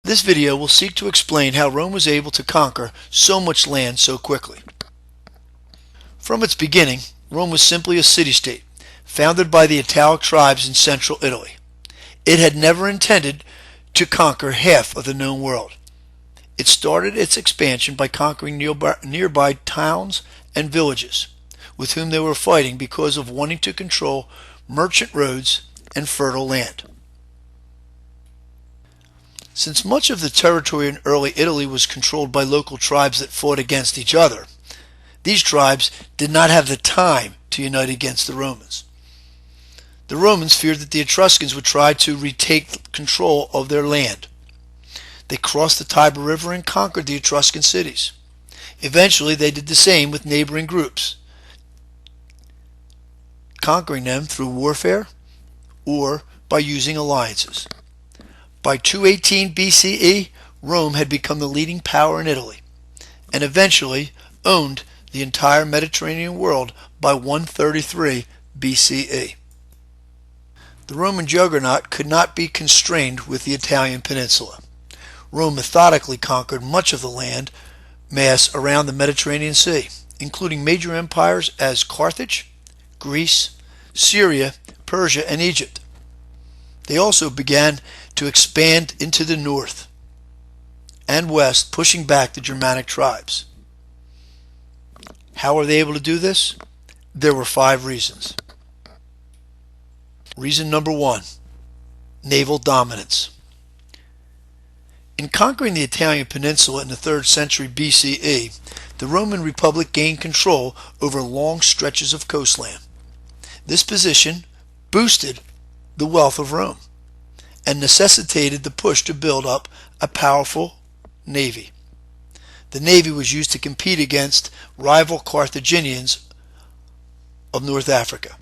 This video will seek to explain how Rome was able to conquer so much land so quickly. From its beginning, Rome was simply a city-state, founded by the Italic tribes in central Italy. It had never intended to conquer half of the known world. It started its expansion by conquering nearby towns and villages, with whom they were fighting because of wanting to control merchant roads and fertile land. Since much of the territory in early Italy was controlled by local tribes that fought against each other, these tribes did not have the time to unite against the Romans. The Romans feared that the Etruscans would try to retake control of their land. They crossed the Tiber River and conquered the Etruscan cities. Eventually, they did the same with neighboring groups, conquering them through warfare or by using alliances. By 218 BCE, Rome had become the leading power in Italy, and eventually owned the entire Mediterranean world by 133 BCE. The Roman juggernaut could not be constrained with the Italian peninsula. Rome methodically conquered much of the land mass around the Mediterranean Sea, including major empires as Carthage, Greece, Syria, Persia, and Egypt. They also began to expand into the north and west, pushing back the Germanic tribes. How were they able to do this? There were 5 reasons. Reason number 1, naval dominance. In conquering the Italian peninsula in the 3rd century BCE, the Roman Republic gained control over long stretches of coastland. This position boosted the wealth of Rome and necessitated the push to build up a powerful navy. The navy was used to compete against rival Carthaginians of North Africa.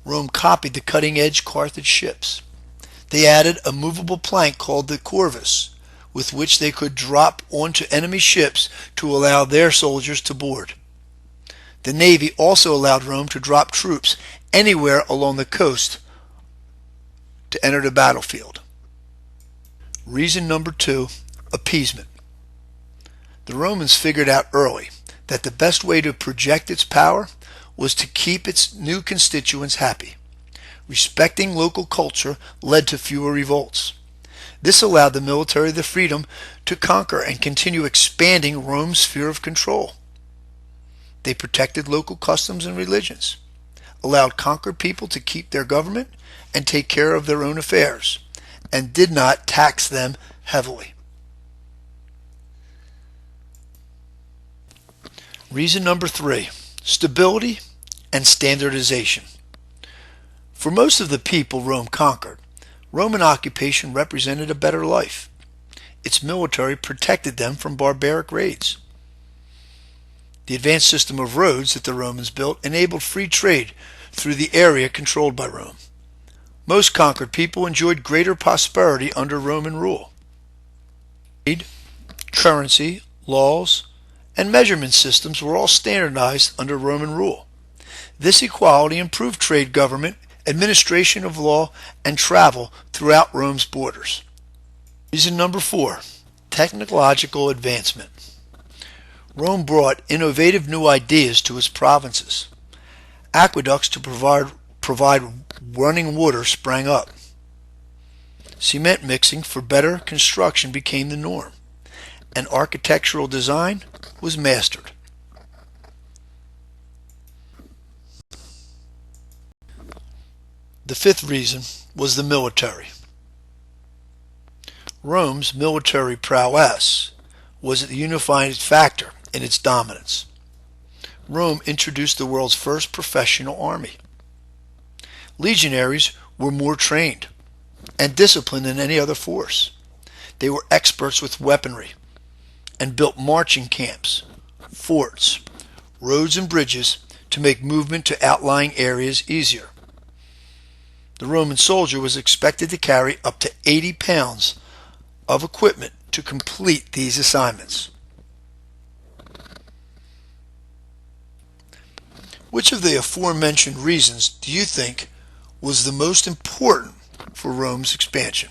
Rome copied the cutting-edge Carthage ships. They added a movable plank called the corvus, with which they could drop onto enemy ships to allow their soldiers to board. The navy also allowed Rome to drop troops anywhere along the coast to enter the battlefield. Reason number 2, appeasement. The Romans figured out early that the best way to project its power was to keep its new constituents happy. Respecting local culture led to fewer revolts. This allowed the military the freedom to conquer and continue expanding Rome's sphere of control. They protected local customs and religions, allowed conquered people to keep their government and take care of their own affairs, and did not tax them heavily. Reason number 3, stability and standardization. For most of the people Rome conquered, Roman occupation represented a better life. Its military protected them from barbaric raids. The advanced system of roads that the Romans built enabled free trade through the area controlled by Rome. Most conquered people enjoyed greater prosperity under Roman rule. Currency, laws, and measurement systems were all standardized under Roman rule. This equality improved trade, government, administration of law, and travel throughout Rome's borders. Reason number 4, technological advancement. Rome brought innovative new ideas to its provinces. Aqueducts to provide running water sprang up. Cement mixing for better construction became the norm, and architectural design was mastered. The 5th reason was the military. Rome's military prowess was the unifying factor in its dominance. Rome introduced the world's first professional army. Legionaries were more trained and disciplined than any other force. They were experts with weaponry and built marching camps, forts, roads, and bridges to make movement to outlying areas easier. The Roman soldier was expected to carry up to 80 pounds of equipment to complete these assignments. Which of the aforementioned reasons do you think was the most important for Rome's expansion?